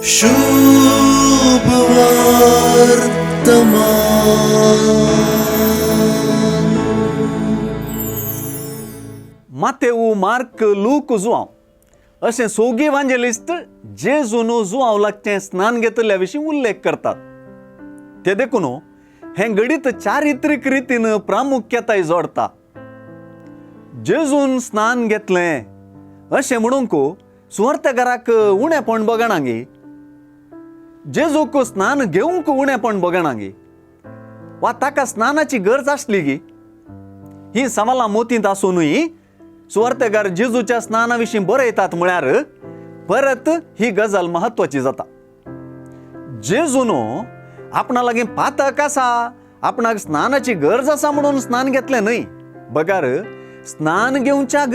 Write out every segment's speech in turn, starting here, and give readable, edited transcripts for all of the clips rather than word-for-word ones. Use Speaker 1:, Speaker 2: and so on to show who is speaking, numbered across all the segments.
Speaker 1: शुभ वर्तमान।
Speaker 2: मातेऊ, mark, look, João असे सोगी इव्हांजेलिस्ट जेजून जुआंवलाचे स्नान घेतल्या विशीं उल्लेख करतात. ते देखून हे गणित चारित्रिक रीतीन प्रामुख्यताय जोडता. जेजून स्नान घेतलें अशें म्हणूंक सुवार्थकाराक उणेपण बगणांगी, जेजूक स्नान घेवंक उणेपण बगणांगी, वा ताका स्नानाची गरज आसली गी, ही सवालां मोतींत आसूनय सुवार्थकार जेजूच्या स्नाना विशीं बरयतात म्हळ्यार परत ही गजाल महत्वाची जाता. जेजून आपणा लागीं पातक आसा, आपणाक स्नानाची गरज आसा म्हणून स्नान घेतलें न्हय. बगार स्नान घेवच्याक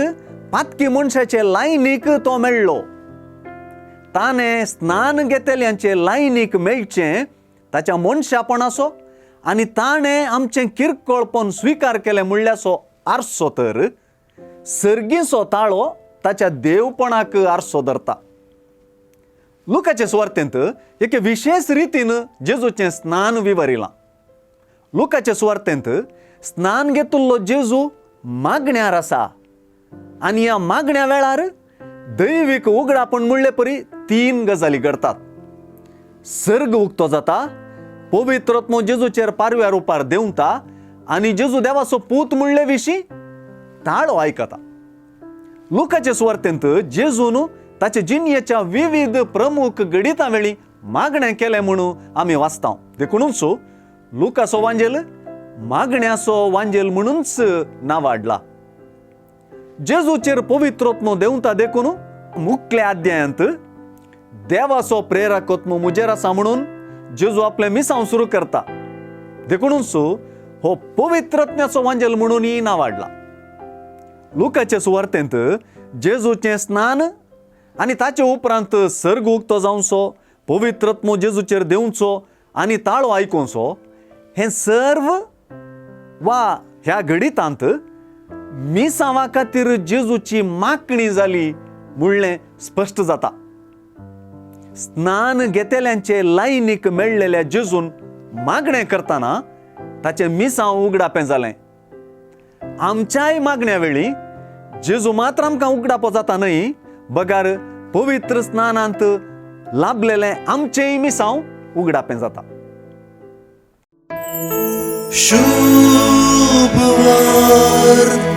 Speaker 2: पातकी मनशाचे लायनीक तो मेळ्ळो. ताणें स्नान घेतल्यांचे लायनीक मेळचें ताच्या मनशापणाचो आनी ताणें आमचें किरकोळपण स्विकार केलें म्हणल्याचो आरसो तर सर्गीचो ताळो ताच्या देवपणाक आरसो धरता. लुकाचे सुवार्थेंत एक विशेष रितीन जेजूचें स्नान विवरिलां. लुकाचे सुवार्थेंत स्नान घेतिल्लो जेजू मागण्यार आसा आनी ह्या मागण्या वेळार दैवीक उगडापण म्हणले परी 3 गजाली घडतात. सर्ग उक्तो जाता, पवित्र आत्मो जेजूचेर पारव्या रुपार देंवता आनी जेजू देवाचो पूत म्हणले विशीं ताळो आयकता. लुकाचे सुवार्थेंत जेजून ताचे जिणयेच्या विविध प्रमुख गणितां वेळी मागणें केलें म्हणून आमी वाचता. देखूनच लुकाचो वांजेल मागण्याचो वांजेल म्हणूनच नांवाडला. जेजूचेर पवित्र आत्मो देंवता देखून मुखल्या अध्यायांत देवाचो प्रेरक आत्मो मुजेर आसा म्हणून जेजू आपलें मिसांव सुरू करता. देखूनच हो पवित्र आत्म्याचो वांजेल म्हणूनय नांवाडला. लुकाचे सुवार्थेंत जेजूचें स्नान आनी ताचे उपरांत सर्ग उक्तो जावचो, पवित्र आत्मो जेजूचेर देंवचो आनी ताळो आयकुचो, हें सर्व वा ह्या घडितांत मिसांवा खातीर जेजूची मागणी जाली म्हणलें स्पश्ट जाता. स्नान घेतल्यांचे लायनीक मेळलेल्या जेजून मागणें करतना ताचें मिसांव उगडापें जालें. आमच्याय मागण्या वेळी जेजू मात्र आमकां उगडापो जाता न्हय, बगार पवित्र स्नानांत लाभलेलें आमचेंय मिसांव उगडापें जाता.
Speaker 1: शुभ वर्तमान।